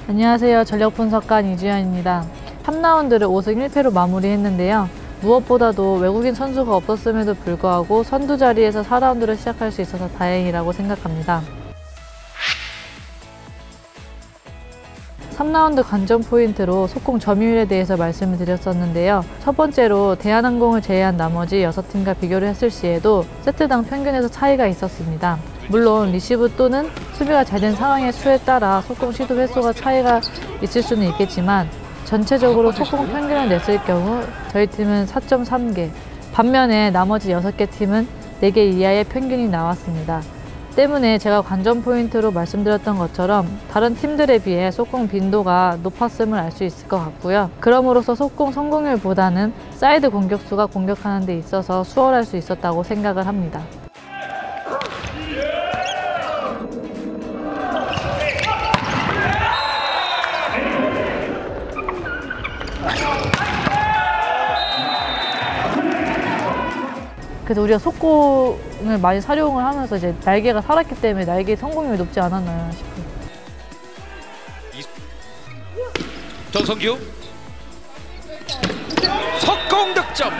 안녕하세요. 전력분석관 이주연입니다. 3라운드를 5승 1패로 마무리했는데요. 무엇보다도 외국인 선수가 없었음에도 불구하고 선두 자리에서 4라운드를 시작할 수 있어서 다행이라고 생각합니다. 3라운드 관전 포인트로 속공 점유율에 대해서 말씀을 드렸었는데요. 첫 번째로 대한항공을 제외한 나머지 6팀과 비교를 했을 시에도 세트당 평균에서 차이가 있었습니다. 물론 리시브 또는 수비가 잘 된 상황의 수에 따라 속공 시도 횟수가 차이가 있을 수는 있겠지만 전체적으로 속공 평균을 냈을 경우 저희 팀은 4.3개, 반면에 나머지 6개 팀은 4개 이하의 평균이 나왔습니다. 때문에 제가 관전 포인트로 말씀드렸던 것처럼 다른 팀들에 비해 속공 빈도가 높았음을 알 수 있을 것 같고요. 그럼으로써 속공 성공률보다는 사이드 공격수가 공격하는 데 있어서 수월할 수 있었다고 생각을 합니다. 그래서 우리가 속공을 많이 활용을 하면서 이제 날개가 살았기 때문에 날개의 성공률이 높지 않았나 싶어요. 정성규 석공 득점.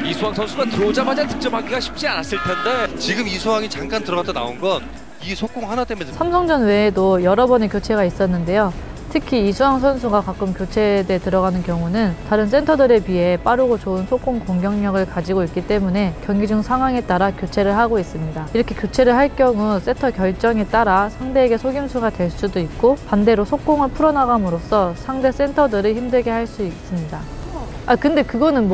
이수왕 선수가 들어오자마자 득점하기가 쉽지 않았을 텐데 지금 이수왕이 잠깐 들어갔다 나온 건 이 속공 하나 때문에. 삼성전 외에도 여러 번의 교체가 있었는데요. 특히 이수왕 선수가 가끔 교체에 들어가는 경우는 다른 센터들에 비해 빠르고 좋은 속공 공격력을 가지고 있기 때문에 경기 중 상황에 따라 교체를 하고 있습니다. 이렇게 교체를 할 경우 세터 결정에 따라 상대에게 속임수가 될 수도 있고 반대로 속공을 풀어나감으로써 상대 센터들을 힘들게 할 수 있습니다. 근데 그거는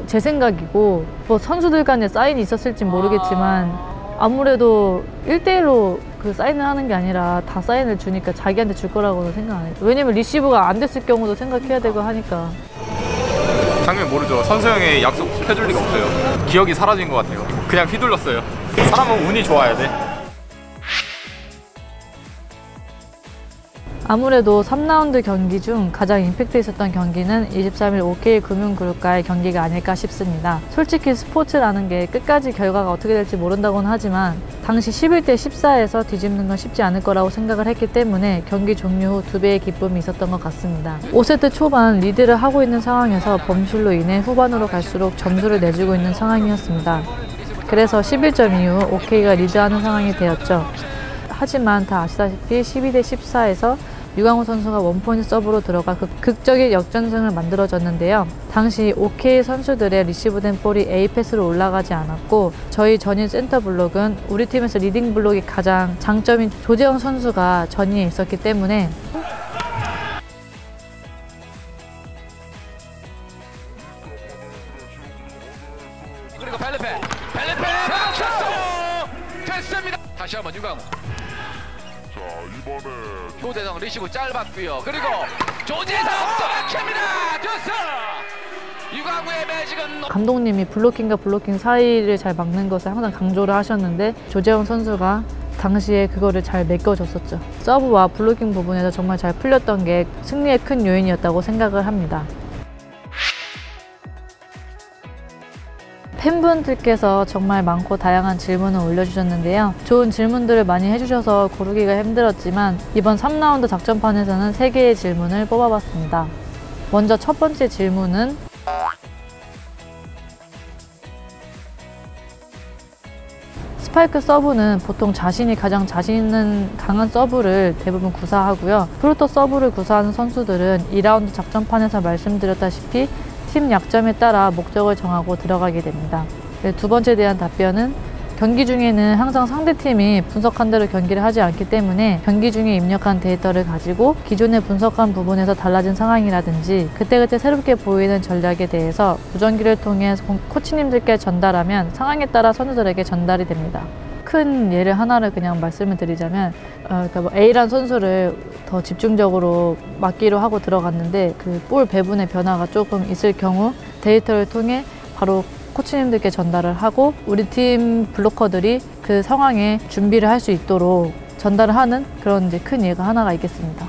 제 생각이고 선수들 간에 사인이 있었을지 모르겠지만 아무래도 1대1로 그 사인을 하는 게 아니라 다 사인을 주니까 자기한테 줄 거라고는 생각 안 해요. 왜냐면 리시브가 안 됐을 경우도 생각해야 되고 하니까. 당연히 모르죠. 선수 형이 약속해줄 리가 없어요. 기억이 사라진 것 같아요. 그냥 휘둘렀어요. 사람은 운이 좋아야 돼. 아무래도 3라운드 경기 중 가장 임팩트 있었던 경기는 23일 OK 금융그룹과의 경기가 아닐까 싶습니다. 솔직히 스포츠라는 게 끝까지 결과가 어떻게 될지 모른다고는 하지만 당시 11대 14에서 뒤집는 건 쉽지 않을 거라고 생각을 했기 때문에 경기 종료 후 2배의 기쁨이 있었던 것 같습니다. 5세트 초반 리드를 하고 있는 상황에서 범실로 인해 후반으로 갈수록 점수를 내주고 있는 상황이었습니다. 그래서 11점 이후 OK가 리드하는 상황이 되었죠. 하지만 다 아시다시피 12대 14에서 유강호 선수가 원포인트 서브로 들어가 극적인 역전승을 만들어줬는데요. 당시 OK 선수들의 리시브된 볼이 A 패스로 올라가지 않았고 저희 전인 센터 블록은 우리 팀에서 리딩 블록이 가장 장점인 조재영 선수가 전위에 있었기 때문에 그리고 벨레페 됐습니다. 다시 한번 유강호. 자, 이번에 조대성 리시브 짧았고요. 그리고 조재성 또 막힙니다. 됐어. 유강호의 매직은 감독님이 블로킹과 블로킹 사이를 잘 막는 것을 항상 강조를 하셨는데 조재영 선수가 당시에 그거를 잘 메꿔줬었죠. 서브와 블로킹 부분에서 정말 잘 풀렸던 게 승리의 큰 요인이었다고 생각을 합니다. 팬분들께서 정말 많고 다양한 질문을 올려주셨는데요. 좋은 질문들을 많이 해주셔서 고르기가 힘들었지만 이번 3라운드 작전판에서는 3개의 질문을 뽑아봤습니다. 먼저 첫 번째 질문은 스파이크 서브는 보통 자신이 가장 자신 있는 강한 서브를 대부분 구사하고요. 프로토 서브를 구사하는 선수들은 2라운드 작전판에서 말씀드렸다시피 팀 약점에 따라 목적을 정하고 들어가게 됩니다. 두 번째에 대한 답변은 경기 중에는 항상 상대팀이 분석한 대로 경기를 하지 않기 때문에 경기 중에 입력한 데이터를 가지고 기존에 분석한 부분에서 달라진 상황이라든지 그때그때 새롭게 보이는 전략에 대해서 무전기를 통해 코치님들께 전달하면 상황에 따라 선수들에게 전달이 됩니다. 큰 예를 하나를 그냥 말씀을 드리자면 A란 선수를 더 집중적으로 막기로 하고 들어갔는데 그 볼 배분의 변화가 조금 있을 경우 데이터를 통해 바로 코치님들께 전달을 하고 우리 팀 블로커들이 그 상황에 준비를 할 수 있도록 전달을 하는 그런 이제 큰 예가 하나가 있겠습니다.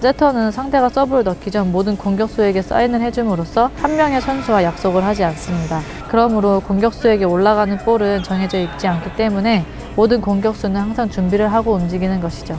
세터는 상대가 서브를 넣기 전 모든 공격수에게 사인을 해줌으로써 한 명의 선수와 약속을 하지 않습니다. 그러므로 공격수에게 올라가는 볼은 정해져 있지 않기 때문에 모든 공격수는 항상 준비를 하고 움직이는 것이죠.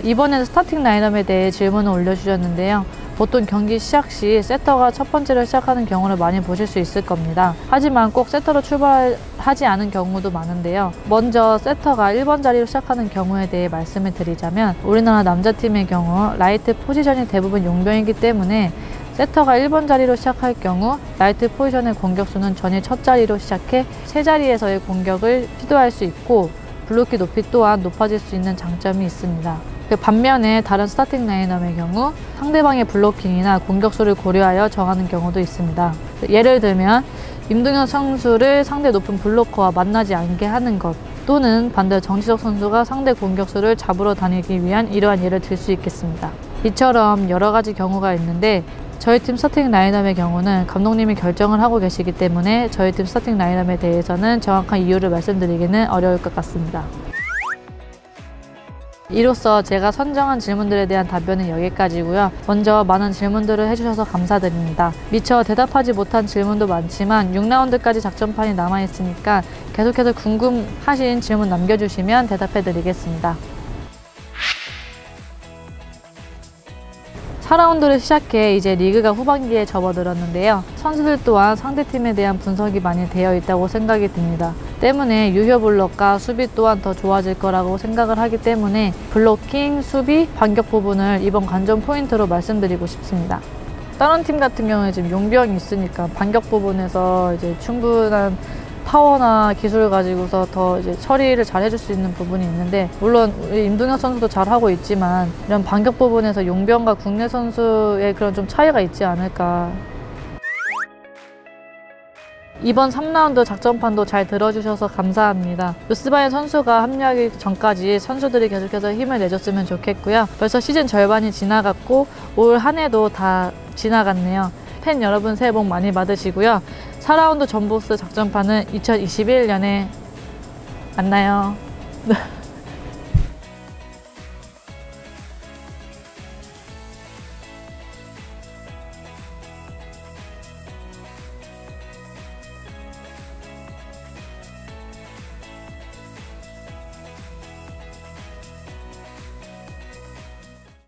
이번에는 스타팅 라인업에 대해 질문을 올려주셨는데요. 보통 경기 시작 시 세터가 첫 번째로 시작하는 경우를 많이 보실 수 있을 겁니다. 하지만 꼭 세터로 출발하지 않은 경우도 많은데요. 먼저 세터가 1번 자리로 시작하는 경우에 대해 말씀을 드리자면 우리나라 남자팀의 경우 라이트 포지션이 대부분 용병이기 때문에 세터가 1번 자리로 시작할 경우 라이트 포지션의 공격수는 전일 첫 자리로 시작해 세 자리에서의 공격을 시도할 수 있고 블로킹 높이 또한 높아질 수 있는 장점이 있습니다. 반면에 다른 스타팅 라인업의 경우 상대방의 블로킹이나 공격수를 고려하여 정하는 경우도 있습니다. 예를 들면 임동현 선수를 상대 높은 블로커와 만나지 않게 하는 것, 또는 반대로 정지석 선수가 상대 공격수를 잡으러 다니기 위한 이러한 예를 들 수 있겠습니다. 이처럼 여러 가지 경우가 있는데 저희 팀 스타팅 라인업의 경우는 감독님이 결정을 하고 계시기 때문에 저희 팀 스타팅 라인업에 대해서는 정확한 이유를 말씀드리기는 어려울 것 같습니다. 이로써 제가 선정한 질문들에 대한 답변은 여기까지고요. 먼저 많은 질문들을 해주셔서 감사드립니다. 미처 대답하지 못한 질문도 많지만 6라운드까지 작전판이 남아있으니까 계속해서 궁금하신 질문 남겨주시면 대답해드리겠습니다. 4라운드를 시작해 이제 리그가 후반기에 접어들었는데요. 선수들 또한 상대팀에 대한 분석이 많이 되어 있다고 생각이 듭니다. 때문에 유효 블록과 수비 또한 더 좋아질 거라고 생각을 하기 때문에 블로킹, 수비, 반격 부분을 이번 관전 포인트로 말씀드리고 싶습니다. 다른 팀 같은 경우에 지금 용병이 있으니까 반격 부분에서 이제 충분한 파워나 기술을 가지고서 더 이제 처리를 잘 해줄 수 있는 부분이 있는데, 물론 우리 임동혁 선수도 잘하고 있지만 이런 반격 부분에서 용병과 국내 선수의 그런 좀 차이가 있지 않을까. 이번 3라운드 작전판도 잘 들어주셔서 감사합니다. 루스바인 선수가 합류하기 전까지 선수들이 계속해서 힘을 내줬으면 좋겠고요. 벌써 시즌 절반이 지나갔고 올 한 해도 다 지나갔네요. 팬 여러분 새해 복 많이 받으시고요. 4라운드 전보스 작전판은 2021년에 만나요.